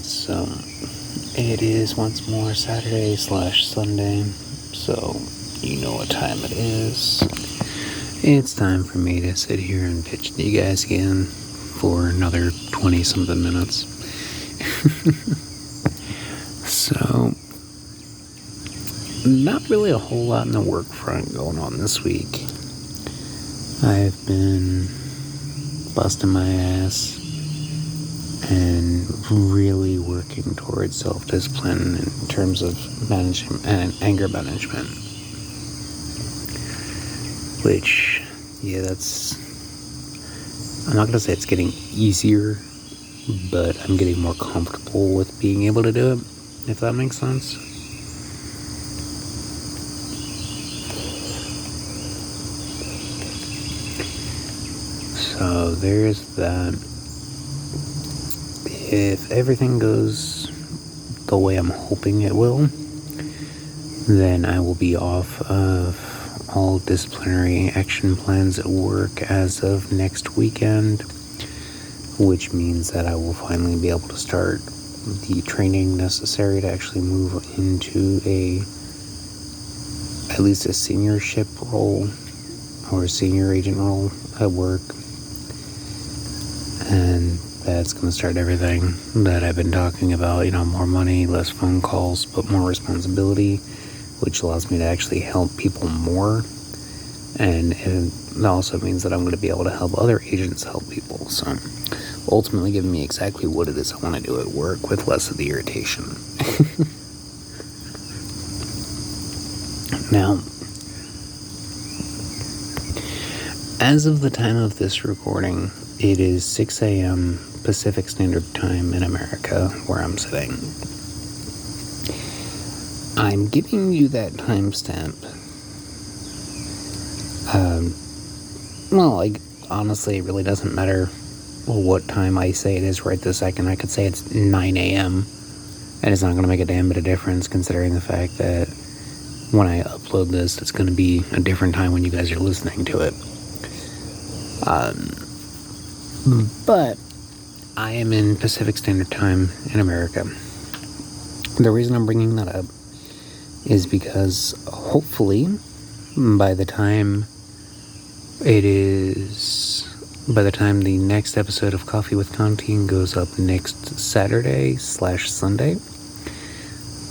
So, it is once more Saturday/Sunday, so you know what time it is. It's time for me to sit here and pitch to you guys again for another 20-something minutes. So, not really a whole lot in the work front going on this week. I've been busting my ass and really working towards self-discipline in terms of management and anger management. Which, I'm not going to say it's getting easier, but I'm getting more comfortable with being able to do it, if that makes sense. So there's that. If everything goes the way I'm hoping it will, then I will be off of all disciplinary action plans at work as of next weekend, which means that I will finally be able to start the training necessary to actually move into at least a seniorship role or a senior agent role at work. And that's going to start everything that I've been talking about, more money, less phone calls, but more responsibility, which allows me to actually help people more. And it also means that I'm going to be able to help other agents help people. So ultimately giving me exactly what it is I want to do at work with less of the irritation. Now, as of the time of this recording, it is 6 a.m. Pacific Standard Time in America, where I'm sitting. I'm giving you that timestamp. Honestly, it really doesn't matter what time I say it is right this second. I could say it's 9 a.m. and it's not going to make a damn bit of difference, considering the fact that when I upload this, it's going to be a different time when you guys are listening to it. But I am in Pacific Standard Time in America. The reason I'm bringing that up is because hopefully by the time the next episode of Coffee with Contin goes up next Saturday/Sunday,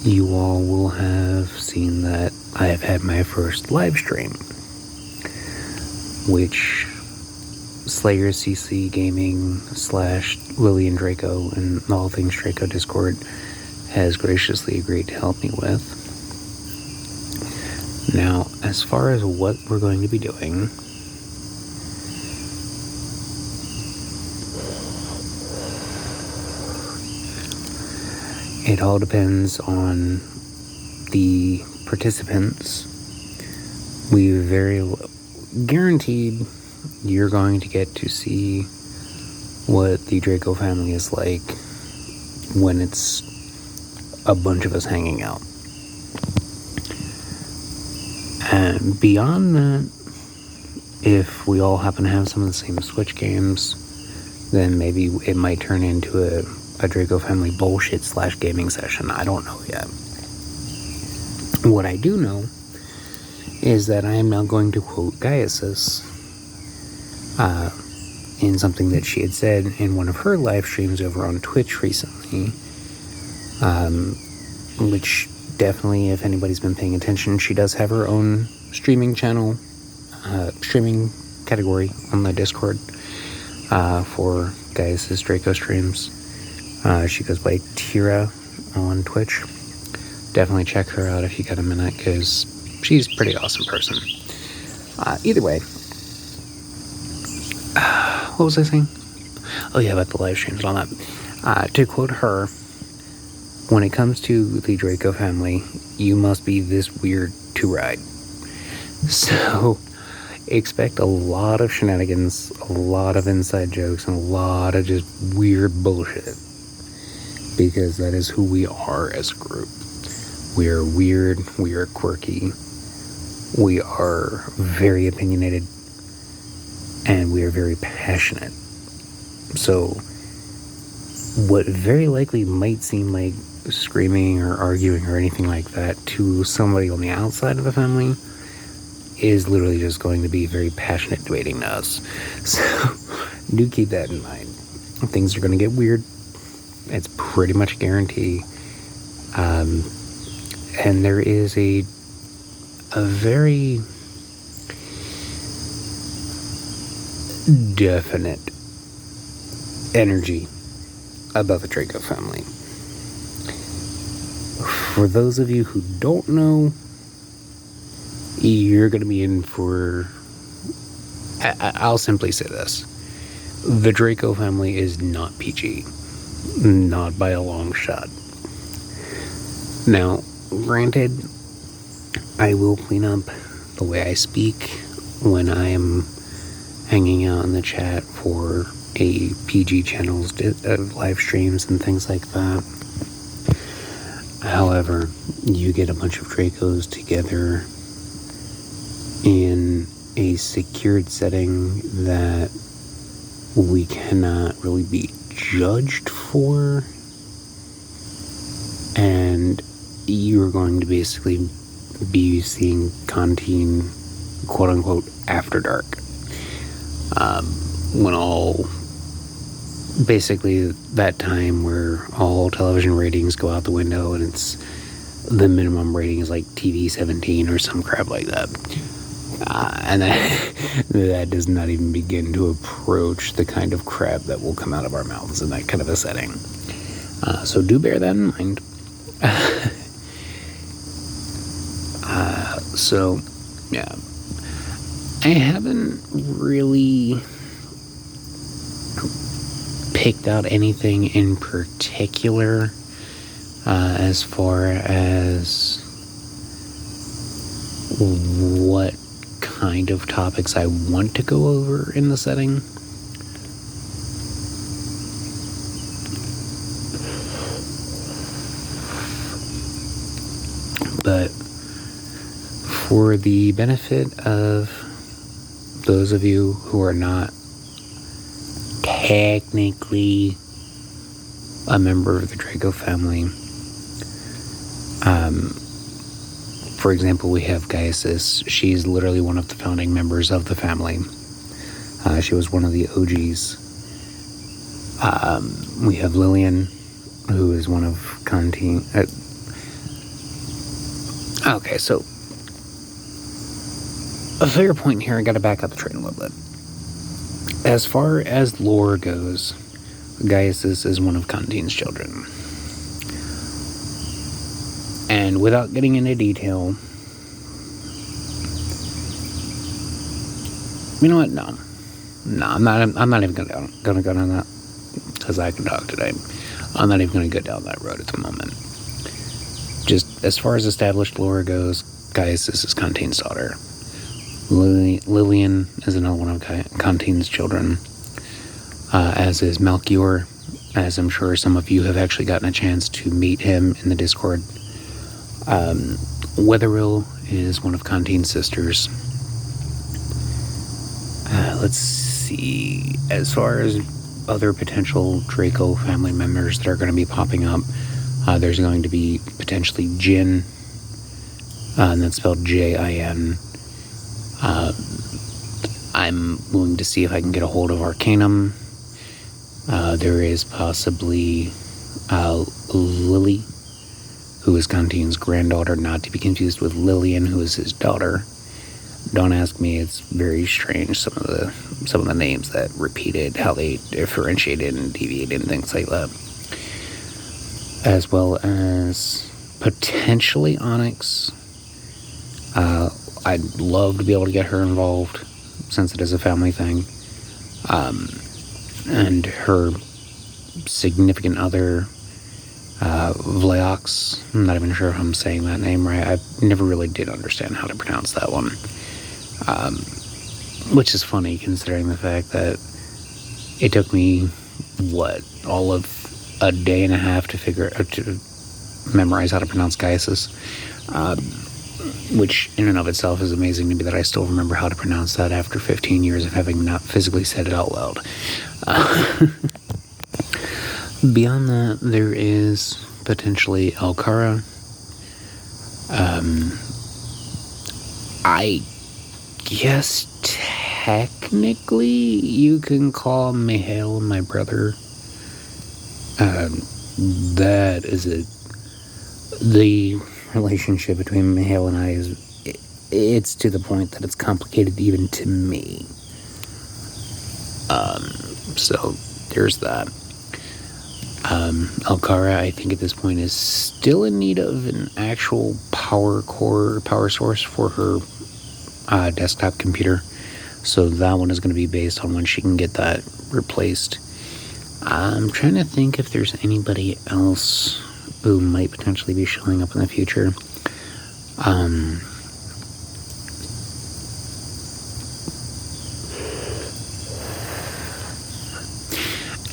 you all will have seen that I have had my first live stream, which Slayer CC Gaming / Lily and Draco and All Things Draco Discord has graciously agreed to help me with. Now, as far as what we're going to be doing, it all depends on the participants. We very guaranteed you're going to get to see what the Draco family is like when it's a bunch of us hanging out. And beyond that, if we all happen to have some of the same Switch games, then maybe it might turn into a Draco family bullshit / gaming session. I don't know yet. What I do know is that I am now going to quote Gaiasis in something that she had said in one of her live streams over on Twitch recently, which definitely, if anybody's been paying attention, she does have her own streaming channel, streaming category on the Discord for Gaiasis Draco streams. She goes by Tira on Twitch. Definitely check her out if you got a minute, because she's a pretty awesome person. Either way, what was I saying? Oh yeah, about the live streams and all that. To quote her, when it comes to the Draco family, you must be this weird to ride. So, expect a lot of shenanigans, a lot of inside jokes, and a lot of just weird bullshit. Because that is who we are as a group. We are weird, we are quirky, we are very opinionated, and we are very passionate. So what very likely might seem like screaming or arguing or anything like that to somebody on the outside of the family is literally just going to be very passionate debating to us. So do keep that in mind. Things are going to get weird. It's pretty much a guarantee. And there is a very definite energy about the Draco family. For those of you who don't know, you're going to be in for... I'll simply say this. The Draco family is not PG. Not by a long shot. Now, granted, I will clean up the way I speak when I am hanging out in the chat for a PG channels, live streams and things like that. However, you get a bunch of Dracos together in a secured setting that we cannot really be judged for, and you're going to basically be seeing Contin, quote unquote, after dark. When all, basically that time where all television ratings go out the window and it's the minimum rating is like TV 17 or some crap like that. And that does not even begin to approach the kind of crap that will come out of our mouths in that kind of a setting. So do bear that in mind. So, yeah. I haven't really picked out anything in particular as far as what kind of topics I want to go over in the setting. But for the benefit of those of you who are not technically a member of the Draco family, for example, we have Gaiasis. She's literally one of the founding members of the family. She was one of the OGs. We have Lillian, who is one of Contin. Okay, so a fair point here. I got to back up the train a little bit. As far as lore goes, Gaiasis is one of Contin's children. And without getting into detail, you know what? No, I'm not even gonna go down that, because I can talk today. I'm not even gonna go down that road at the moment. Just as far as established lore goes, Gaiasis is Contin's daughter. Lillian is another one of Contin's children, as is Melchior, as I'm sure some of you have actually gotten a chance to meet him in the Discord. Wetherill is one of Contin's sisters. Let's see. As far as other potential Draco family members that are going to be popping up, there's going to be potentially Jin, and that's spelled Jin. I'm willing to see if I can get a hold of Arcanum. There is possibly Lily, who is Contin's granddaughter, not to be confused with Lillian, who is his daughter. Don't ask me, it's very strange, some of the names that repeated, how they differentiated and deviated and things like that. As well as potentially Onyx. I'd love to be able to get her involved, since it is a family thing. And her significant other, Vleox. I'm not even sure if I'm saying that name right. I never really did understand how to pronounce that one. Which is funny, considering the fact that it took me, all of a day and a half to memorize how to pronounce Gaiasis. Which in and of itself is amazing to me that I still remember how to pronounce that after 15 years of having not physically said it out loud. Beyond that, there is potentially Alcara. I guess technically you can call Mihail my brother. That is the relationship between Mihail and I it's to the point that it's complicated even to me. So there's that. Alcara, I think at this point, is still in need of an actual power source for her desktop computer. So that one is going to be based on when she can get that replaced. I'm trying to think if there's anybody else who might potentially be showing up in the future.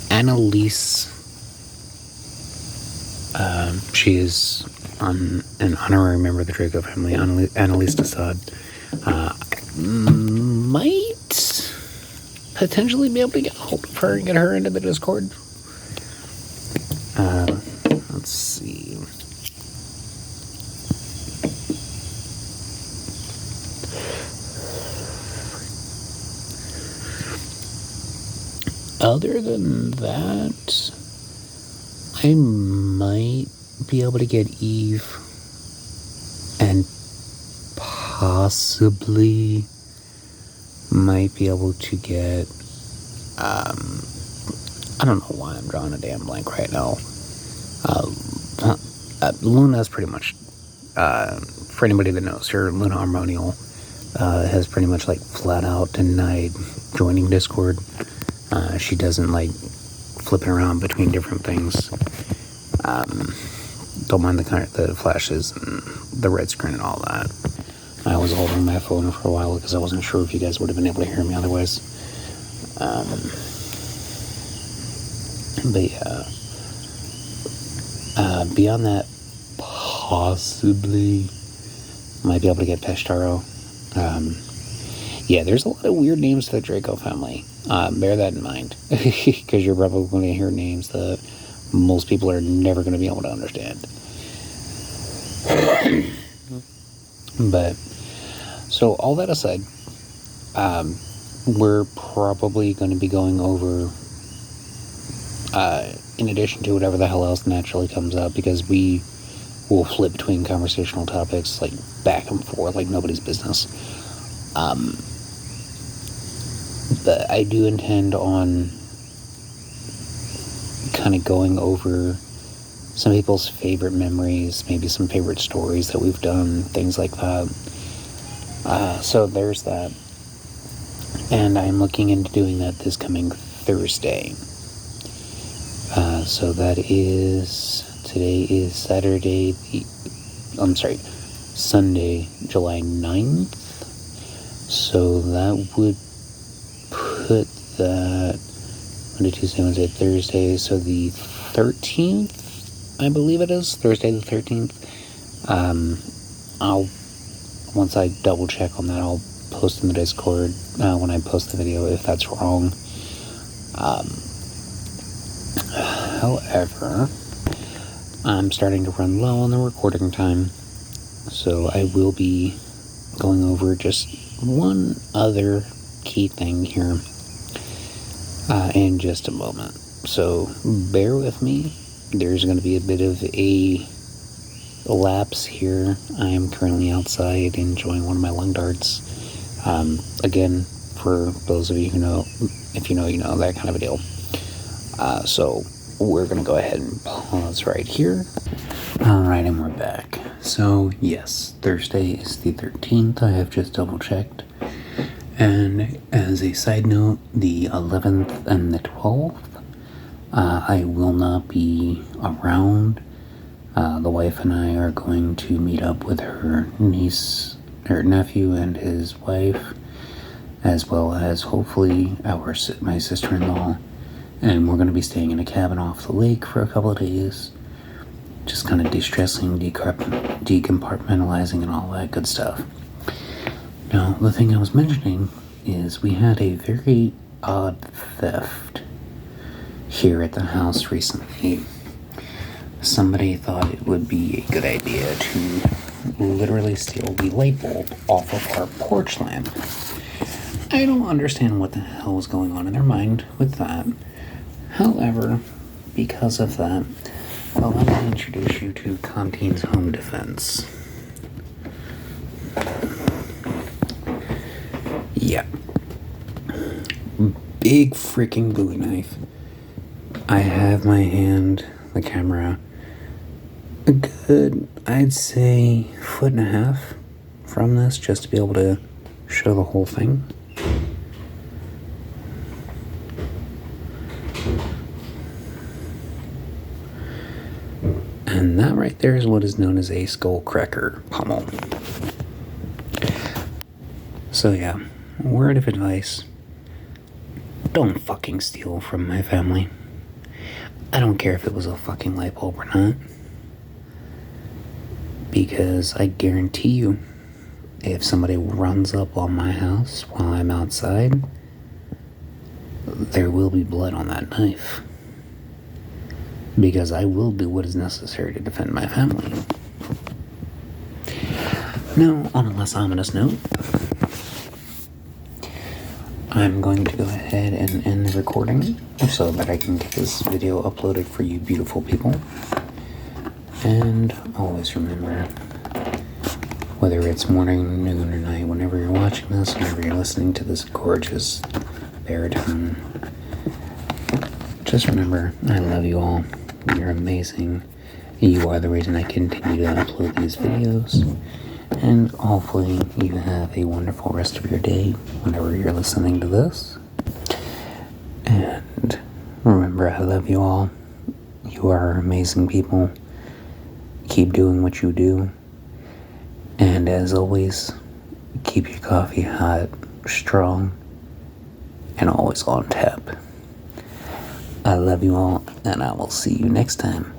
Annalise, she is an honorary member of the Draco family. Annalise Desaad might potentially be able to get a hold of her and get her into the Discord. Let's see. Other than that, I might be able to get Eve and possibly might be able to get I don't know why I'm drawing a damn blank right now. Luna's pretty much for anybody that knows her, Luna Harmonial has pretty much like flat out denied joining Discord. She doesn't like flipping around between different things. Don't mind the flashes and the red screen and all that. I was holding my phone for a while because I wasn't sure if you guys would have been able to hear me otherwise. But yeah. Beyond that, possibly might be able to get Peshtaro. Yeah, there's a lot of weird names to the Draco family. Bear that in mind, because you're probably going to hear names that most people are never going to be able to understand. But, so all that aside, we're probably going to be going over, in addition to whatever the hell else naturally comes up, because we will flip between conversational topics, like, back and forth, like nobody's business. But I do intend on kind of going over some people's favorite memories, maybe some favorite stories that we've done, things like that. So there's that. And I'm looking into doing that this coming Thursday. So that is, today is Sunday, July 9th. So that would put that Monday, Tuesday, Wednesday, Thursday, so the 13th, I believe it is, Thursday the 13th. Once I double check on that, I'll post in the Discord when I post the video if that's wrong. However, I'm starting to run low on the recording time, so I will be going over just one other key thing here in just a moment. So bear with me. There's going to be a bit of a lapse here. I am currently outside enjoying one of my lung darts. Again, for those of you who know, if you know, you know, that kind of a deal. So we're going to go ahead and pause right here. Alright, and we're back. So yes, Thursday is the 13th. I have just double checked. And as a side note, the 11th and the 12th, I will not be around. The wife and I are going to meet up with her nephew and his wife, as well as hopefully my sister-in-law. And we're going to be staying in a cabin off the lake for a couple of days. Just kind of de-stressing, decompartmentalizing, and all that good stuff. Now, the thing I was mentioning is we had a very odd theft here at the house recently. Somebody thought it would be a good idea to literally steal the light bulb off of our porch lamp. I don't understand what the hell was going on in their mind with that. However, because of that, allow me to introduce you to Contin's home defense. Yeah. Big freaking Bowie knife. I have my hand, the camera, a good, I'd say, 1.5 feet from this, just to be able to show the whole thing. And that right there is what is known as a skull cracker pommel. So yeah, word of advice, don't fucking steal from my family. I don't care if it was a fucking light bulb or not. Because I guarantee you, if somebody runs up on my house while I'm outside, there will be blood on that knife. Because I will do what is necessary to defend my family. Now, on a less ominous note, I'm going to go ahead and end the recording so that I can get this video uploaded for you beautiful people. And always remember, whether it's morning, noon, or night, whenever you're watching this, whenever you're listening to this gorgeous baritone, just remember, I love you all. You're amazing. You are the reason I continue to upload these videos. And hopefully you have a wonderful rest of your day whenever you're listening to this. And remember, I love you all. You are amazing people. Keep doing what you do. And as always, keep your coffee hot, strong, and always on tap. I love you all, and I will see you next time.